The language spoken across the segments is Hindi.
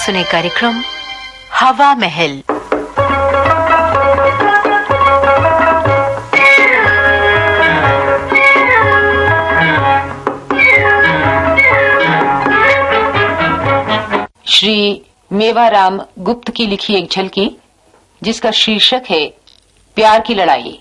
सुने कार्यक्रम हवा महल। श्री मेवाराम गुप्त की लिखी एक झलकी, जिसका शीर्षक है प्यार की लड़ाई।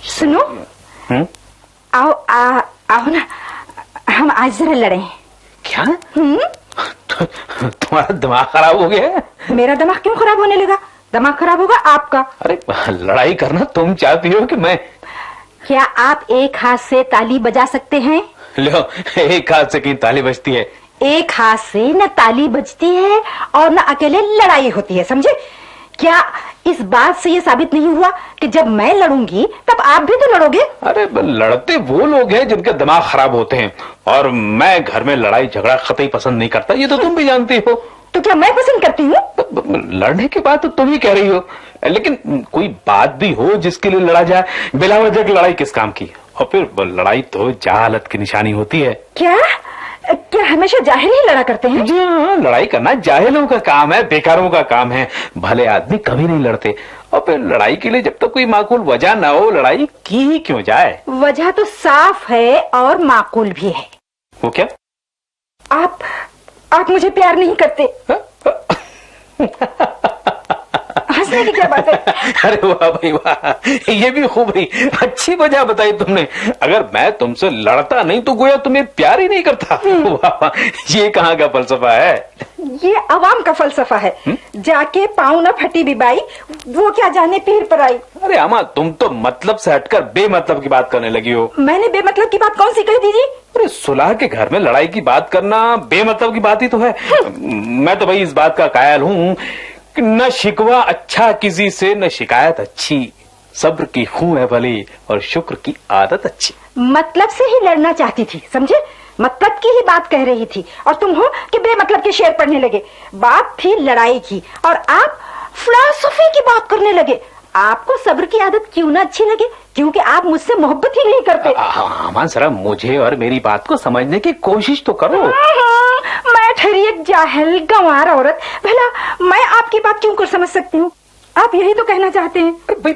सुनो, आओ आओ ना, हम आज जरा लड़े। क्या? तुम्हारा दिमाग खराब हो गया है? मेरा दिमाग क्यों खराब होने लगा? दिमाग खराब होगा आपका। अरे लड़ाई करना तुम चाहती हो कि मैं? क्या आप एक हाथ से ताली बजा सकते हैं? लो, एक हाथ से कहीं ताली बजती है? एक हाथ से न ताली बजती है और न अकेले लड़ाई होती है, समझे? क्या इस बात से ये साबित नहीं हुआ कि जब मैं लड़ूंगी तब आप भी तो लड़ोगे? अरे लड़ते वो लोग हैं जिनके दिमाग खराब होते हैं, और मैं घर में लड़ाई झगड़ा कतई पसंद नहीं करता, ये तो तुम भी जानती हो। तो क्या मैं पसंद करती हूँ? लड़ने की बात तो तुम ही कह रही हो, लेकिन कोई बात भी हो जिसके लिए लड़ा जाए। बिला वजह की लड़ाई किस काम की? और फिर लड़ाई तो जहालत की निशानी होती है। क्या हमेशा जाहिल ही लड़ा करते हैं? जी हाँ, लड़ाई करना जाहिलों का काम है, बेकारों का काम है। भले आदमी कभी नहीं लड़ते। और फिर लड़ाई के लिए जब तक कोई माकूल वजह ना हो, लड़ाई की ही क्यों जाए? वजह तो साफ है और माकूल भी है। वो क्या? आप मुझे प्यार नहीं करते। हंसने की क्या बात है? अरे वाह भाई वाह, ये भी खूब ही अच्छी वजह बताई तुमने। अगर मैं तुमसे लड़ता नहीं तो गोया तुम्हें प्यार ही नहीं करता। वाह, ये कहाँ का फलसफा है? ये अवाम का फलसफा है। जाके पाँव न फटी बिबाई, वो क्या जाने पीर पर आई। अरे अम्मा, तुम तो मतलब से हटकर बेमतलब की बात करने लगी हो। मैंने बेमतलब की बात कौन सी कही दीदी? अरे सुलह के घर में लड़ाई की बात करना बेमतलब की बात ही तो है। मैं तो भाई इस बात का कायल हूँ, न शिकवा अच्छा किसी से, न शिकायत अच्छी। सब्र की खूह है भली और शुक्र की आदत अच्छी। मतलब से ही लड़ना चाहती थी, समझे? मतलब की ही बात कह रही थी और तुम हो कि बेमतलब के शेर पढ़ने लगे। बात थी लड़ाई की और आप फिलॉसफी की बात करने लगे। आपको सब्र की आदत क्यों ना अच्छी लगे? क्योंकि आप मुझसे मोहब्बत ही नहीं करते। अमान जरा मुझे और मेरी बात को समझने की कोशिश तो करो। मैं ठहरी एक जाहिल गंवार औरत, भला मैं आपकी बात क्यों कर समझ सकती हूँ? आप यही तो कहना चाहते हैं। भाई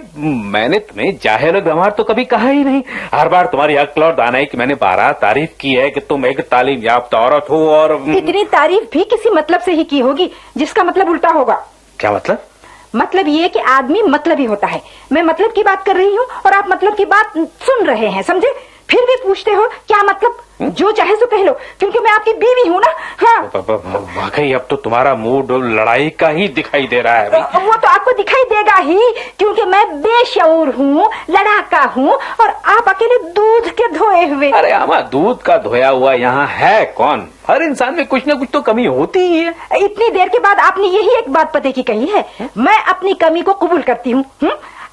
मैंने तुम्हें जाहिल और गंवार तो कभी कहा ही नहीं। हर बार तुम्हारी अक्ल और दानाई की मैंने 12 तारीफ की है कि तुम एक तालीम याफ्ता औरत हो। और इतनी तारीफ भी किसी मतलब से ही की होगी जिसका मतलब उल्टा होगा। क्या मतलब? मतलब ये कि आदमी मतलब ही होता है। मैं मतलब की बात कर रही हूँ और आप मतलब की बात सुन रहे हैं, समझे? फिर भी पूछते हो क्या मतलब? जो चाहे सो कह लो, क्योंकि मैं आपकी बीवी हूँ ना। हाँ। वाकई अब तो तुम्हारा मूड लड़ाई का ही दिखाई दे रहा है। वो तो आपको दिखाई देगा ही, क्योंकि मैं बेशऊर हूँ, लड़ाका हूँ और आप अकेले दूध के धोए हुए। अरे आमा, दूध का धोया हुआ यहाँ है कौन? हर इंसान में कुछ न कुछ तो कमी होती ही है। इतनी देर के बाद आपने यही एक बात पते की कही है। मैं अपनी कमी को कबूल करती हूँ।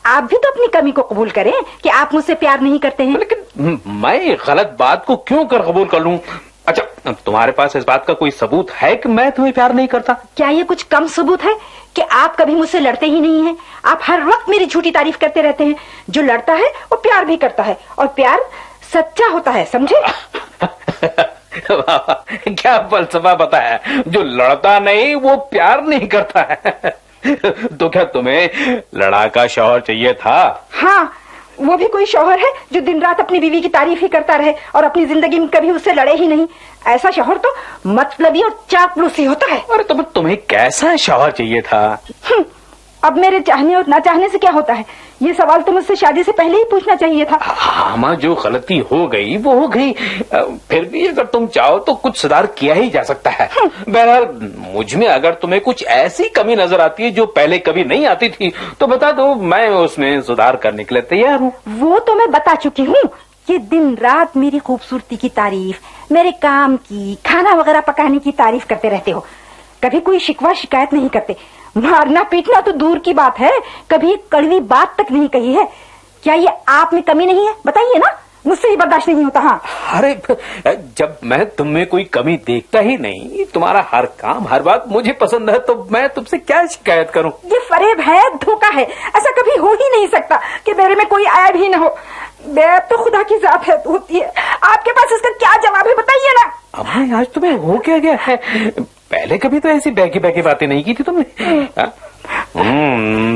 आप भी तो अपनी कमी को कबूल करें कि आप मुझसे प्यार नहीं करते हैं। लेकिन मैं गलत बात को क्यों कर कबूल कर लूं? अच्छा, तुम्हारे पास इस बात का कोई सबूत है कि मैं तुम्हें प्यार नहीं करता? क्या ये कुछ कम सबूत है कि आप कभी मुझसे लड़ते ही नहीं हैं? आप हर वक्त मेरी झूठी तारीफ करते रहते हैं। जो लड़ता है वो प्यार भी करता है और प्यार सच्चा होता है, समझे? क्या फलसफा बताया? जो लड़ता नहीं वो प्यार नहीं करता है। तो क्या तुम्हें लड़ाका शौहर चाहिए था? हाँ, वो भी कोई शौहर है जो दिन रात अपनी बीवी की तारीफ ही करता रहे और अपनी जिंदगी में कभी उससे लड़े ही नहीं। ऐसा शौहर तो मतलबी और चापलूसी होता है। अरे तुम्हें कैसा शौहर चाहिए था? अब मेरे चाहने और ना चाहने से क्या होता है? ये सवाल तो मुझसे शादी से पहले ही पूछना चाहिए था। हाँ, जो गलती हो गई वो हो गई। फिर भी अगर तुम चाहो तो कुछ सुधार किया ही जा सकता है। बहरहाल मुझ में अगर तुम्हें कुछ ऐसी कमी नजर आती है जो पहले कभी नहीं आती थी तो बता दो, मैं उसमें सुधार करने के लिए तैयार हूँ। वो तो मैं बता चुकी हूँ कि दिन रात मेरी खूबसूरती की तारीफ, मेरे काम की, खाना वगैरह पकाने की तारीफ करते रहते हो। कभी कोई शिकवा शिकायत नहीं करते। मारना पीटना तो दूर की बात है, कभी एक कड़वी बात तक नहीं कही है। क्या ये आप में कमी नहीं है? बताइए ना, मुझसे ही बर्दाश्त नहीं होता। हाँ अरे जब मैं तुम में कोई कमी देखता ही नहीं, तुम्हारा हर काम हर बात मुझे पसंद है, तो मैं तुमसे क्या शिकायत करूं? ये फरेब है, धोखा है। ऐसा कभी हो ही नहीं सकता कि मेरे में कोई ऐब ही न हो। बेब तो खुदा की जात है होती है। आपके पास इसका क्या जवाब है बताइए ना। अम्मा आज तुम्हें हो क्या गया है? पहले कभी तो ऐसी बहकी बहकी बातें नहीं की थी तुमने।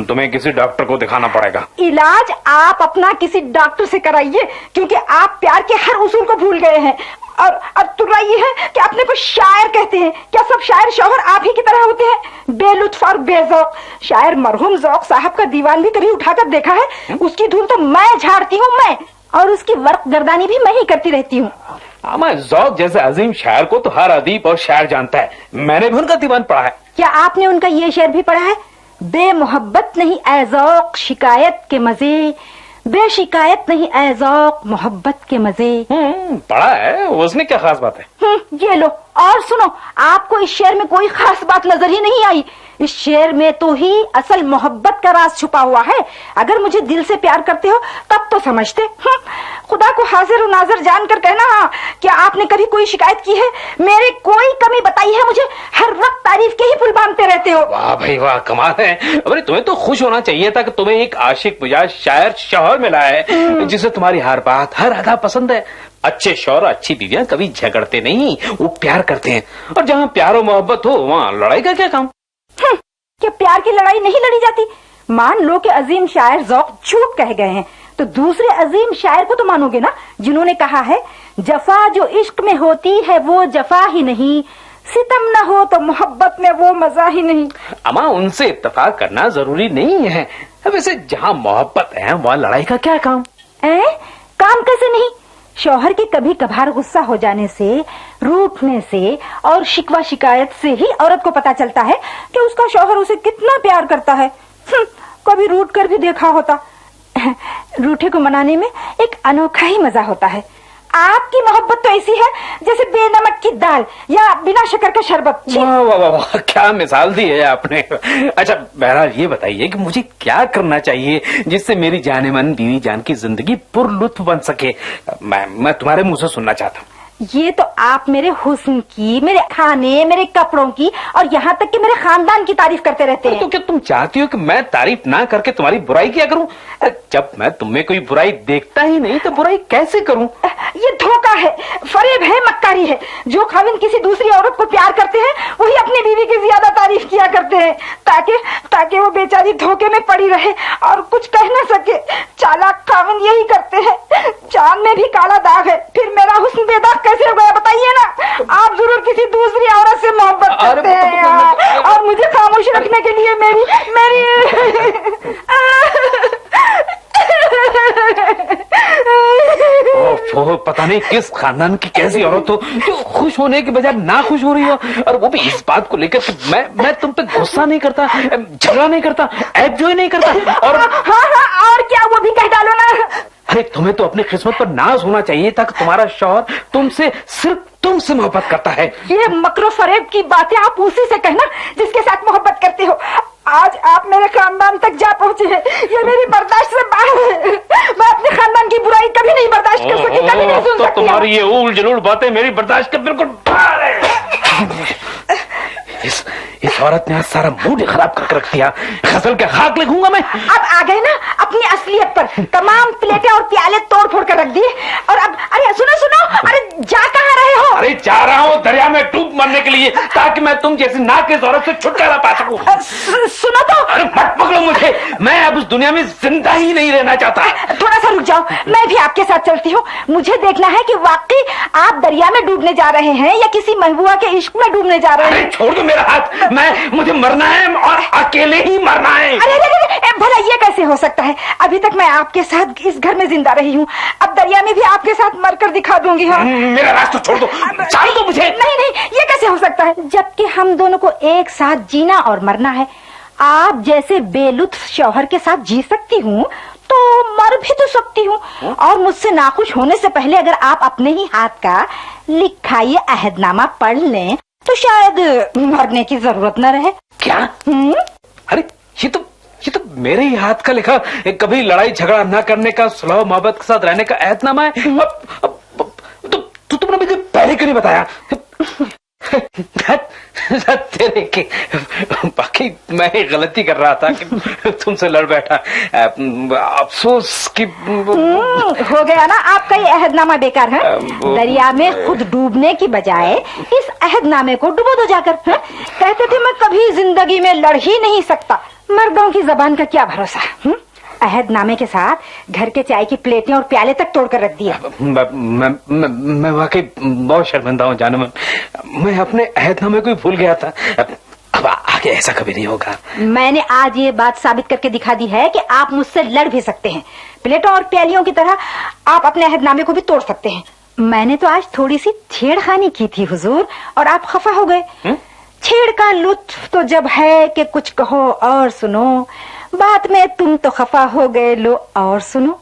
तुम्हें किसी डॉक्टर को दिखाना पड़ेगा। इलाज आप अपना किसी डॉक्टर से कराइए, क्योंकि आप प्यार के हर उसूल को भूल गए हैं। और अब तुर्रा ये है कि अपने को शायर कहते हैं। क्या सब शायर शौहर आप ही की तरह होते हैं, बेलुत्फ और बेज़ौक? शायर मरहूम ज़ौक साहब का दीवान भी कभी उठाकर देखा है? उसकी धूल तो मैं झाड़ती हूँ, मैं, और उसकी वर्क गर्दानी भी मैं ही करती रहती हूँ। अम्मा ज़ौक जैसे अजीम शायर को तो हर अदीब और शायर जानता है। मैंने भी उनका दीवान पढ़ा है। क्या आपने उनका ये शेर भी पढ़ा है? बेमोहब्बत नहीं ऐ ज़ौक शिकायत के मजे, बेशिकायत नहीं ऐ ज़ौक मोहब्बत के मजे। पढ़ा है, उसमें क्या खास बात है? ये लो और सुनो, आपको इस शेर में कोई खास बात नजर ही नहीं आई। इस शेर में तो ही असल मोहब्बत का राज छुपा हुआ है। अगर मुझे दिल से प्यार करते हो तब तो समझते। खुदा को हाजिर और नाजर जानकर कहना, क्या आपने कभी कोई शिकायत की है? मेरी कोई कमी बताई है मुझे? हर वक्त तारीफ के ही पुल बांधते रहते हो। वाह भाई वाह, कमाल है। अरे तुम्हें तो खुश होना चाहिए था कि तुम्हें एक आशिक मिजाज शायर शौहर मिला है, जिसे तुम्हारी हर बात हर अदा पसंद है। अच्छे शौहर अच्छी बीवियां कभी झगड़ते नहीं, वो प्यार करते हैं। और जहाँ प्यार और मोहब्बत हो वहाँ लड़ाई का क्या काम? क्या प्यार की लड़ाई नहीं लड़ी जाती? मान लो कि अजीम शायर ज़ौक झूठ कह गए हैं, तो दूसरे अजीम शायर को तो मानोगे ना, जिन्होंने कहा है जफा जो इश्क में होती है वो जफा ही नहीं, सितम न हो तो मोहब्बत में वो मजा ही नहीं। अम्मा उनसे इत्तेफाक करना जरूरी नहीं है। वैसे जहाँ मोहब्बत है वहाँ लड़ाई का क्या काम? काम कैसे नहीं? शौहर के कभी कभार गुस्सा हो जाने से, रूठने से और शिकवा शिकायत से ही औरत को पता चलता है कि उसका शौहर उसे कितना प्यार करता है। कभी रूठ कर भी देखा होता। रूठे को मनाने में एक अनोखा ही मजा होता है। आपकी मोहब्बत तो ऐसी है जैसे बेनमक की दाल या बिना शक्कर का शरबत। वाह वाह वाह, क्या मिसाल दी है आपने। अच्छा बहरहाल ये बताइए कि मुझे क्या करना चाहिए जिससे मेरी जाने मन बीवी जान की जिंदगी पुरलुत्फ बन सके? मैं तुम्हारे मुंह से सुनना चाहता हूँ। ये तो आप मेरे हुस्न की, मेरे खाने, मेरे कपड़ों की और यहाँ तक कि मेरे खानदान की तारीफ करते रहते हैं। तो क्या तुम चाहती हो कि मैं तारीफ ना करके तुम्हारी बुराई किया करूं? जब मैं तुम में कोई बुराई देखता ही नहीं तो बुराई कैसे करूं? ये धोखा है, फरेब है, मक्कारी है। जो खाविंद किसी दूसरी औरत को प्यार करते हैं वही अपनी बीवी की ज्यादा तारीफ किया करते हैं, ताकि वो बेचारी धोखे में पड़ी रहे और कुछ कह न सके। चालाक खाविंद यही करते हैं। चांद में भी काला दाग है, फिर मेरा हुस्न बेदाग कैसे हो गया बताइए ना? आप जरूर किसी दूसरी औरत से मोहब्बत करते हैं और मुझे खामोश रखने के लिए मेरी पता नहीं किस खानदान की कैसी औरत हो जो खुश होने के बजाय ना खुश हो रही हो, और वो भी इस बात को लेकर कि मैं तुम पे गुस्सा नहीं करता, झगड़ा नहीं करता, एंजॉय नहीं करता। और हाँ, और क्या वो भी कह डालो ना। अरे तुम्हें तो अपनी किस्मत पर नाज होना चाहिए था कि तुम्हारा शौहर तुमसे सिर्फ तुमसे मोहब्बत करता है। ये मकरो फरेब की बातें आप उसी से कहना जिसके साथ मोहब्बत करते हो। आज आप मेरे खानदान तक जा पहुंचे हैं, ये मेरी बर्दाश्त से बाहर है। मैं अपने खानदान की बुराई कभी नहीं बर्दाश्त कर सकी, कभी नहीं सुन सकती। तुम्हारी ये उल जलूल बातें मेरी बर्दाश्त के बिल्कुल बाहर है। इस औरत ने आज सारा मूड खराब करके रख दिया। गजल के खाक लिखूंगा मैं। अब आ गए ना अपनी असलियत पर। तमाम प्लेटें और प्याले तोड़ फोड़ कर रख दिए और अब अरे सुनो, अरे जा कहाँ रहे हो? अरे जा रहा हूँ दरिया में डूब मरने के लिए, ताकि मैं तुम जैसी नाक औरत से छुटकारा पा सकूं। सुनो तो। अरे मत पकड़ो मुझे, मैं अब उस दुनिया में जिंदा ही नहीं रहना चाहता। थोड़ा सा रुक जाओ, मैं भी आपके साथ चलती हूँ। मुझे देखना है कि वाकई आप दरिया में डूबने जा रहे हैं या किसी महबूबा के इश्क में डूबने जा रहे हैं। छोड़ दो मेरा हाथ, मुझे मरना है और अकेले ही मरना है। अरे भला ये कैसे हो सकता है? अभी तक मैं आपके साथ इस घर में जिंदा रही हूँ, अब दरिया में भी आपके साथ मरकर दिखा दूंगी। हाँ मेरा रास्ता छोड़ दो, जाने दो मुझे। नहीं, ये कैसे हो सकता है जबकि हम दोनों को एक साथ जीना और मरना है। आप जैसे बेलुत्फ शौहर के साथ जी सकती हूँ तो मर भी तो सकती हूँ, और मुझसे नाखुश होने से पहले अगर आप अपने ही हाथ का लिखा ये अहदनामा पढ़ लें तो शायद मरने की जरूरत न रहे। क्या? अरे ये तो मेरे ही हाथ का लिखा कभी लड़ाई झगड़ा ना करने का, सुलह मोहब्बत के साथ रहने का ऐतनामा है। अब तुमने मुझे पहले क्यों नहीं बताया? तेरे के बाकी मैं गलती कर रहा था कि तुमसे लड़ बैठा। अफसोस कि हो गया ना आपका ये अहदनामा बेकार है। दरिया में खुद डूबने की बजाय इस अहदनामे को डुबो दो जाकर। कहते थे मैं कभी जिंदगी में लड़ ही नहीं सकता। मर्दों की जबान का क्या भरोसा। अहदनामे के साथ घर के चाय की प्लेटें और प्याले तक तोड़कर रख दिया। मैं वाकई बहुत शर्मिंदा हूँ जानम। मैं अपने अहदनामे को ही भूल गया था। अब आगे ऐसा कभी नहीं होगा। मैंने आज ये बात साबित करके दिखा दी है कि आप मुझसे लड़ भी सकते हैं। प्लेटों और प्यालियों की तरह आप अपने अहदनामे को भी तोड़ सकते हैं। मैंने तो आज थोड़ी सी छेड़खानी की थी हुजूर, और आप खफा हो गए। छेड़ का लुत्फ तो जब है कि कुछ कहो और सुनो, बात में तुम तो खफा हो गए, लो और सुनो।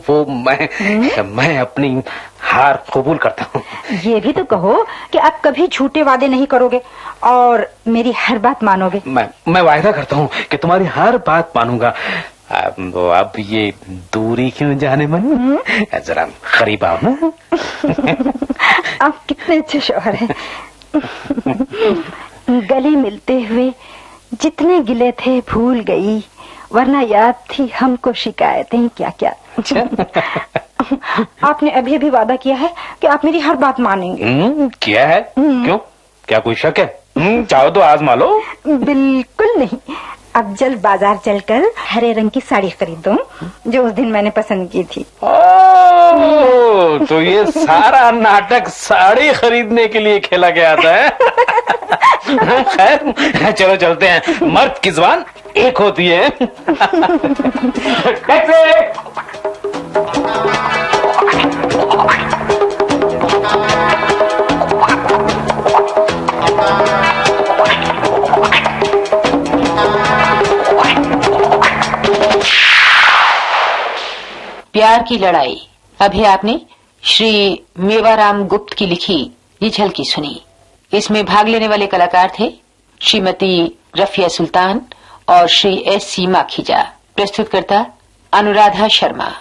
वो मैं अपनी हार कबूल करता हूँ। ये भी तो कहो कि अब कभी झूठे वादे नहीं करोगे और मेरी हर बात मानोगे। मैं वायदा करता हूँ कि तुम्हारी हर बात मानूंगा। अब ये दूरी क्यों जाने मन? जरा करीब आओ ना। आप कितने अच्छे शौहर हैं। गले मिलते हुए जितने गिले थे भूल गई, वरना याद थी हमको शिकायतें क्या क्या। आपने अभी अभी वादा किया है कि आप मेरी हर बात मानेंगे। किया है? क्यों? क्या कोई शक है? चाहो तो आजमा लो। बिल्कुल नहीं। अब जल्द बाजार चलकर हरे रंग की साड़ी खरीदूं जो उस दिन मैंने पसंद की थी। तो ये सारा नाटक साड़ी खरीदने के लिए खेला गया था। खैर चलो चलते हैं। मर्द की जुबान एक होती है। प्यार की लड़ाई। अभी आपने श्री मेवाराम गुप्त की लिखी ये झलकी सुनी। इसमें भाग लेने वाले कलाकार थे श्रीमती रफिया सुल्तान और श्री एस सी माखीजा। प्रस्तुतकर्ता अनुराधा शर्मा।